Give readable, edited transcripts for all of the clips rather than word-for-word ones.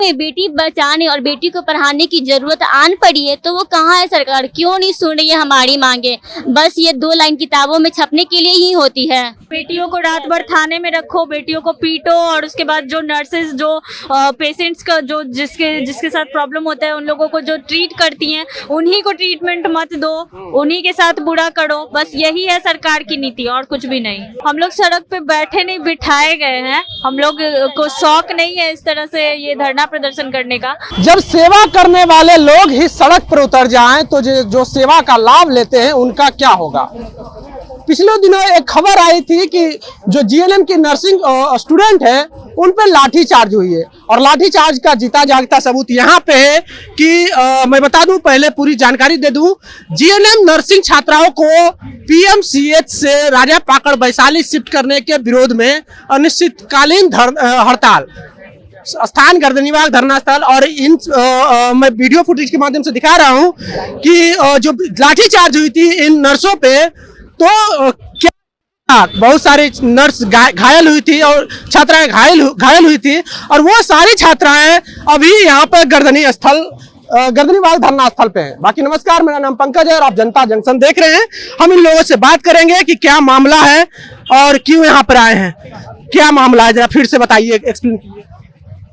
में बेटी बचाने और बेटी को पढ़ाने की जरूरत आन पड़ी है, तो वो कहाँ है सरकार? क्यों नहीं सुन रही है हमारी मांगे? बस ये 2 लाइन किताबों में छपने के लिए ही होती है। बेटियों को रात भर थाने में रखो, बेटियों को पीटो, और उसके बाद जो नर्सेज जो पेशेंट्स का जो जिसके साथ प्रॉब्लम होता है उन लोगों को जो ट्रीट करती हैं उन्हीं को ट्रीटमेंट मत दो, उन्हीं के साथ बुरा करो। बस यही है सरकार की नीति, और कुछ भी नहीं। हम लोग सड़क पे बैठे नहीं, बिठाए गए हैं। हम लोग को शौक नहीं है इस तरह से ये धरना प्रदर्शन करने का। जब सेवा करने वाले लोग ही सड़क पर उतर जाएं तो जो सेवा का लाभ लेते हैं उनका क्या होगा? पिछले दिनों एक खबर आई थी कि जो जीएनएम की नर्सिंग स्टूडेंट है उन पर लाठीचार्ज हुई है, और लाठीचार्ज का जीता जागता सबूत यहाँ पे है कि मैं बता दूं, पहले पूरी जानकारी दे दूं। जीएनएम नर्सिंग छात्राओं को पीएमसीएच से राजा पाकड़ वैशाली शिफ्ट करने के विरोध में अनिश्चितकालीन हड़ताल, स्थान गर्दनीबाग धरना स्थल। और मैं वीडियो फुटेज के माध्यम से दिखा रहा हूँ कि जो लाठीचार्ज हुई थी इन नर्सों पे, तो क्या बहुत सारी नर्स घायल हुई थी और छात्राएं घायल हुई थी, और वो सारी छात्राएं अभी यहाँ पर गर्दनीबाग धरना स्थल पे हैं। बाकी नमस्कार, मेरा नाम पंकज है और आप जनता जंक्शन देख रहे हैं। हम इन लोगों से बात करेंगे कि क्या मामला है और क्यों यहाँ पर आए हैं, क्या मामला है, जरा फिर से बताइए, एक्सप्लेन कीजिए।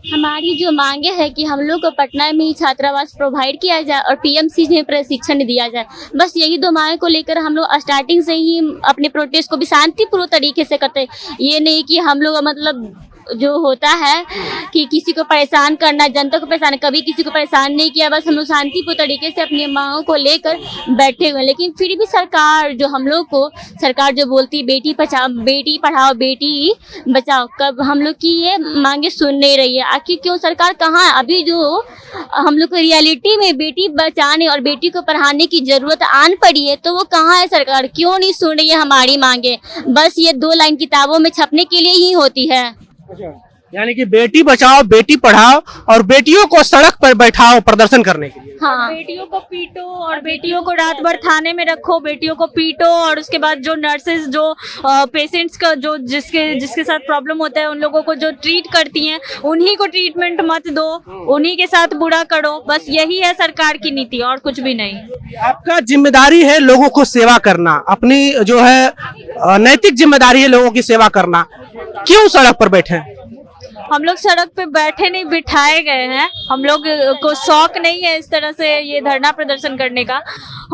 हमारी जो मांगे है कि हम लोग को पटना में ही छात्रावास प्रोवाइड किया जाए और पीएमसी में प्रशिक्षण दिया जाए। बस यही 2 मांगे को लेकर हम लोग स्टार्टिंग से ही अपने प्रोटेस्ट को भी शांतिपूर्ण तरीके से करते हैं। ये नहीं कि हम लोग मतलब जो होता है कि किसी को परेशान करना, जनता को परेशान, कभी किसी को परेशान नहीं किया। बस हम लोग शांतिपूर्ण तरीके से अपनी मांगों को लेकर बैठे हुए। लेकिन फिर भी सरकार जो बोलती बेटी पढ़ाओ बेटी बचाओ, कब हम लोग की ये मांगे सुन नहीं रही है। आखिर क्यों सरकार कहाँ है? अभी जो हम लोग को रियलिटी में बेटी बचाने और बेटी को पढ़ाने की जरूरत आन पड़ी है, तो वो कहाँ है सरकार? क्यों नहीं सुन रही है हमारी मांगे? बस ये 2 लाइन किताबों में छपने के लिए ही होती है। यानी कि बेटी बचाओ बेटी पढ़ाओ और बेटियों को सड़क पर बैठाओ प्रदर्शन करने के लिए। हाँ, बेटियों को पीटो और बेटियों को रात भर थाने में रखो, बेटियों को पीटो, और उसके बाद जो नर्सेज जो पेशेंट्स का जो जिसके साथ प्रॉब्लम होता है उन लोगों को जो ट्रीट करती हैं उन्हीं को ट्रीटमेंट मत दो, उन्हीं के साथ बुरा करो। बस यही है सरकार की नीति, और कुछ भी नहीं। आपका जिम्मेदारी है लोगों को सेवा करना, अपनी जो है नैतिक जिम्मेदारी है लोगों की सेवा करना। क्यों सड़क पर बैठे? हम लोग सड़क पे बैठे नहीं, बिठाए गए हैं। हम लोग को शौक नहीं है इस तरह से ये धरना प्रदर्शन करने का।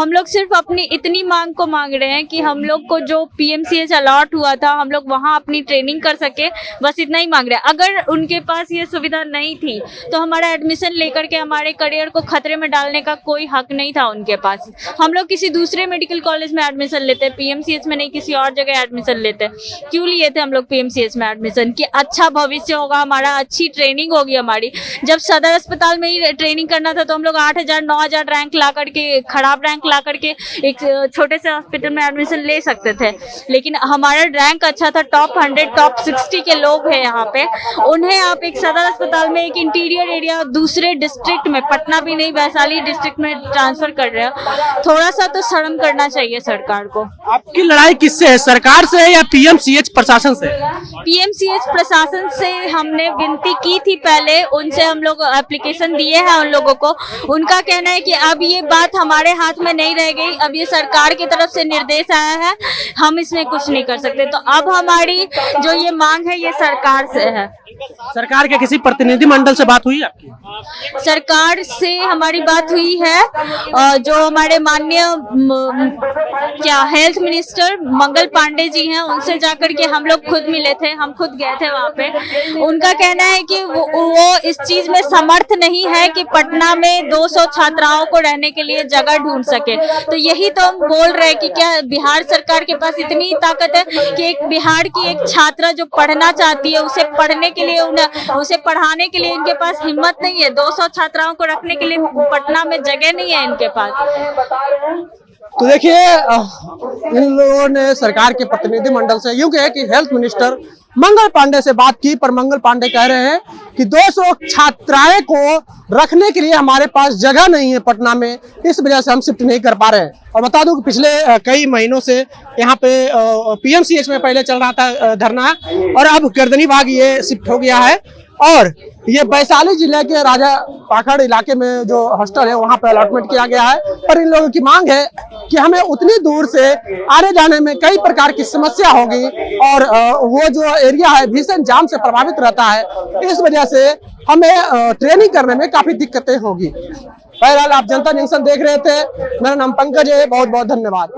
हम लोग सिर्फ अपनी इतनी मांग को मांग रहे हैं कि हम लोग को जो पीएमसीएच अलॉट हुआ था हम लोग वहाँ अपनी ट्रेनिंग कर सके, बस इतना ही मांग रहे हैं। अगर उनके पास ये सुविधा नहीं थी तो हमारा एडमिशन लेकर के हमारे करियर को खतरे में डालने का कोई हक नहीं था उनके पास। हम लोग किसी दूसरे मेडिकल कॉलेज में एडमिशन लेते, पीएमसीएच में नहीं, किसी और जगह एडमिशन लेते। क्यों लिए थे हम लोग पीएमसीएच में एडमिशन? कि अच्छा भविष्य होगा हमारा, अच्छी ट्रेनिंग होगी हमारी। जब सदर अस्पताल में ही ट्रेनिंग करना था तो हम लोग 8,000 9,000 रैंक ला करके, खराब रैंक ला करके एक छोटे से हॉस्पिटल में एडमिशन ले सकते थे। लेकिन हमारा रैंक अच्छा था, टॉप 100 टॉप 60 के लोग हैं यहाँ पे। उन्हें आप एक सदर अस्पताल में एक इंटीरियर एरिया दूसरे डिस्ट्रिक्ट में, पटना भी नहीं वैशाली डिस्ट्रिक्ट में ट्रांसफर कर रहे हो। थोड़ा सा तो शर्म करना चाहिए सरकार को। आपकी लड़ाई किससे है, सरकार से है या पीएमसीएच प्रशासन से? पीएमसीएच प्रशासन से हमने विनती की थी पहले, उनसे हम लोग एप्लीकेशन दिए हैं उन लोगों को। उनका कहना है कि अब ये बात हमारे हाथ में नहीं रह गई, अब ये सरकार की तरफ से निर्देश आया है, हम इसमें कुछ नहीं कर सकते। तो अब हमारी जो ये मांग है ये सरकार से है। सरकार के किसी प्रतिनिधि मंडल से बात हुई आपकी? सरकार से हमारी बात हुई है, जो हमारे माननीय हेल्थ मिनिस्टर मंगल पांडे जी हैं, उनसे जाकर के हम लोग खुद मिले थे, हम खुद गए थे वहाँ पे। उनका कहना है कि वो इस चीज में समर्थ नहीं है कि पटना में 200 छात्राओं को रहने के लिए जगह ढूंढ सके। तो यही तो हम बोल रहे हैं कि क्या बिहार सरकार के पास इतनी ताकत है कि एक बिहार की एक छात्रा जो पढ़ना चाहती है उसे पढ़ने के लिए, उसे पढ़ाने के लिए इनके पास हिम्मत नहीं है। 200 छात्राओं को रखने के लिए पटना में जगह नहीं है इनके पास। तो देखिए, इन लोगों ने सरकार के प्रतिनिधि मंडल से यूं कहे कि हेल्थ मिनिस्टर मंगल पांडे से बात की, पर मंगल पांडे कह रहे हैं कि 200 छात्राएं को रखने के लिए हमारे पास जगह नहीं है पटना में, इस वजह से हम शिफ्ट नहीं कर पा रहे हैं। और बता दूं कि पिछले कई महीनों से यहाँ पे पीएमसीएच में पहले चल रहा था धरना, और अब गर्दनीबाग ये शिफ्ट हो गया है। और ये वैशाली जिले के राजा पाखड़ इलाके में जो हॉस्टल है वहां पर अलॉटमेंट किया गया है। पर इन लोगों की मांग है कि हमें उतनी दूर से आने जाने में कई प्रकार की समस्या होगी और वो जो एरिया है भीषण जाम से प्रभावित रहता है, इस वजह से हमें ट्रेनिंग करने में काफी दिक्कतें होगी। बहरहाल आप जनता जंक्शन देख रहे थे, मेरा नाम पंकज है, बहुत बहुत धन्यवाद।